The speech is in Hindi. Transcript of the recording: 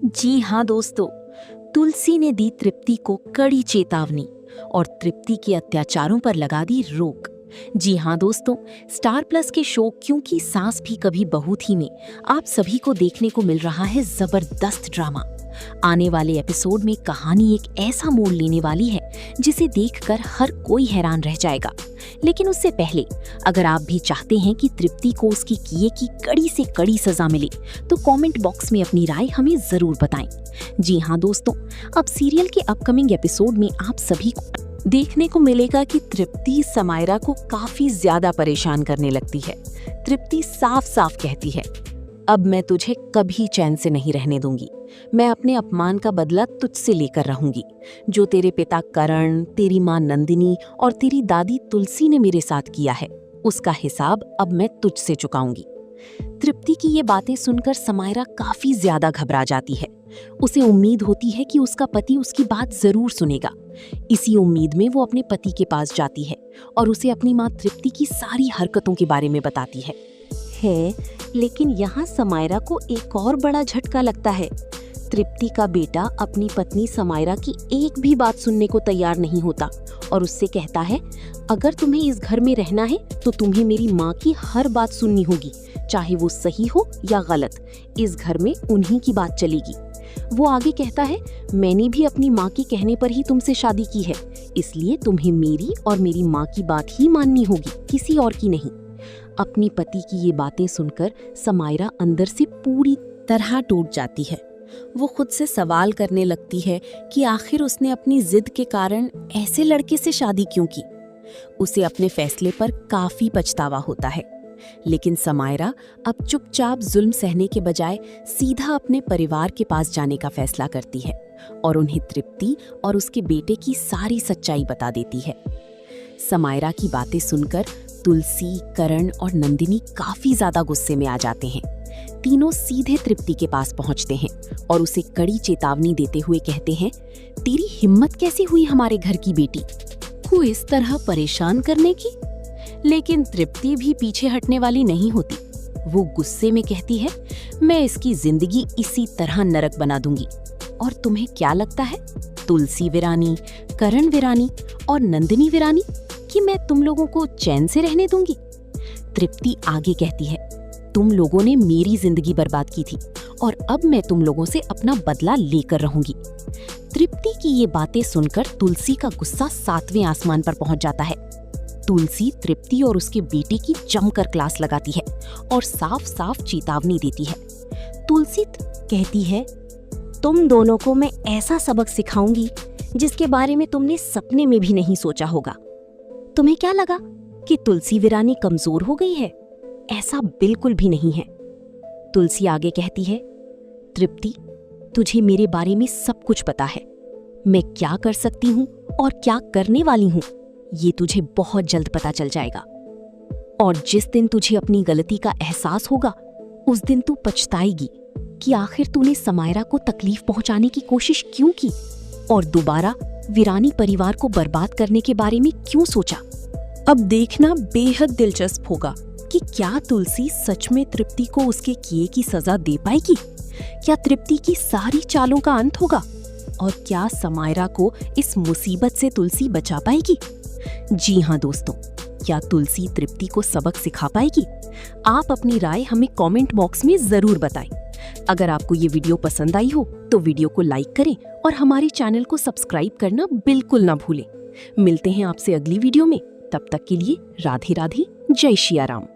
जी हाँ दोस्तों, तुलसी ने दी तृप्ति को कड़ी चेतावनी और तृप्ति के अत्याचारों पर लगा दी रोक। जी हाँ दोस्तों, स्टार प्लस के शो क्योंकि सास भी कभी बहू थी में आप सभी को देखने को मिल रहा है जबरदस्त ड्रामा। आने वाले एपिसोड में कहानी एक ऐसा मोड़ लेने वाली है जिसे देखकर हर कोई हैरान रह जाएगा। लेकिन उससे पहले अगर आप भी चाहते हैं कि तृप्ति को उसकी किए की कड़ी से कड़ी सजा मिले तो कमेंट बॉक्स में अपनी राय हमें जरूर बताएं। जी हाँ दोस्तों, अब सीरियल के अपकमिंग एपिसोड में आप सभी को देखने को मिलेगा कि तृप्ति समायरा को काफी ज्यादा परेशान करने लगती है। तृप्ति साफ साफ कहती है, अब मैं तुझे कभी चैन से नहीं रहने दूंगी। मैं अपने अपमान का बदला तुझसे लेकर रहूंगी। जो तेरे पिता करण, तेरी माँ नंदिनी और तेरी दादी तुलसी ने मेरे साथ किया है, उसका हिसाब अब मैं तुझसे चुकाऊंगी। तृप्ति की ये बातें सुनकर समायरा काफी ज्यादा घबरा जाती है। उसे उम्मीद होती है कि उसका पति उसकी बात जरूर सुनेगा। इसी उम्मीद में वो अपने पति के पास जाती है और उसे अपनी माँ तृप्ति की सारी हरकतों के बारे में बताती है। लेकिन यहाँ समायरा को एक और बड़ा झटका लगता है। तृप्ति का बेटा अपनी पत्नी समायरा की एक भी बात सुनने को तैयार नहीं होता और उससे कहता है, अगर तुम्हें इस घर में रहना है तो तुम्हें मेरी माँ की हर बात सुननी होगी, चाहे वो सही हो या गलत। इस घर में उन्हीं की बात चलेगी। वो आगे कहता है, मैंने भी अपनी माँ के कहने पर ही तुमसे शादी की है, इसलिए तुम्हें मेरी और मेरी माँ की बात ही माननी होगी, किसी और की नहीं। अपनी पति की ये बातें सुनकर समायरा अंदर से पूरी तरह टूट जाती है। वो खुद से सवाल करने लगती है कि आखिर उसने अपनी जिद के कारण ऐसे लड़के से शादी क्यों की। उसे अपने फैसले पर काफी पछतावा होता है। लेकिन समायरा अब चुपचाप जुल्म सहने के बजाय सीधा अपने परिवार के पास जाने का फैसला करती है और उन्हें तृप्ति और उसके बेटे की सारी सच्चाई बता देती है। समायरा की बातें सुनकर तुलसी, करण और नंदिनी काफी ज्यादा गुस्से में आ जाते हैं। तीनों सीधे तृप्ति के पास पहुंचते हैं और उसे कड़ी चेतावनी देते हुए कहते हैं, तेरी हिम्मत कैसे हुई हमारे घर की बेटी को इस तरह परेशान करने की। लेकिन तृप्ति भी पीछे हटने वाली नहीं होती। वो गुस्से में कहती है, मैं इसकी जिंदगी इसी तरह नरक बना दूंगी। और तुम्हें क्या लगता है, तुलसी वीरानी, करण वीरानी और नंदिनी वीरानी, कि मैं तुम लोगों को चैन से रहने दूंगी? तृप्ति आगे कहती है, तुम लोगों ने मेरी जिंदगी बर्बाद की थी और अब मैं तुम लोगों से अपना बदला लेकर रहूंगी। तृप्ति की ये बातें सुनकर तुलसी का गुस्सा 7वें आसमान पर पहुंच जाता है। तुलसी तृप्ति और उसके बेटे की जमकर क्लास लगाती है और साफ साफ चेतावनी देती है। तुलसी कहती है, तुम दोनों को मैं ऐसा सबक सिखाऊंगी जिसके बारे में तुमने सपने में भी नहीं सोचा होगा। तुम्हें क्या लगा कि तुलसी वीरानी कमजोर हो गई है? ऐसा बिल्कुल भी नहीं है। तुलसी आगे कहती है, तृप्ति, तुझे मेरे बारे में सब कुछ पता है। मैं क्या कर सकती हूँ और क्या करने वाली हूँ ये तुझे बहुत जल्द पता चल जाएगा। और जिस दिन तुझे अपनी गलती का एहसास होगा उस दिन तू पछताएगी कि आखिर तूने समायरा को तकलीफ पहुंचाने की कोशिश क्यों की और दोबारा वीरानी परिवार को बर्बाद करने के बारे में क्यों सोचा। अब देखना बेहद दिलचस्प होगा कि क्या तुलसी सच में तृप्ति को उसके किए की सजा दे पाएगी? क्या तृप्ति की सारी चालों का अंत होगा? और क्या समायरा को इस मुसीबत से तुलसी बचा पाएगी? जी हाँ दोस्तों, क्या तुलसी तृप्ति को सबक सिखा पाएगी? आप अपनी राय हमें कमेंट बॉक्स में जरूर बताएं। अगर आपको ये वीडियो पसंद आई हो तो वीडियो को लाइक करें और हमारे चैनल को सब्सक्राइब करना बिल्कुल ना भूलें। मिलते हैं आपसे अगली वीडियो में। तब तक के लिए राधे राधे, जय सिया राम।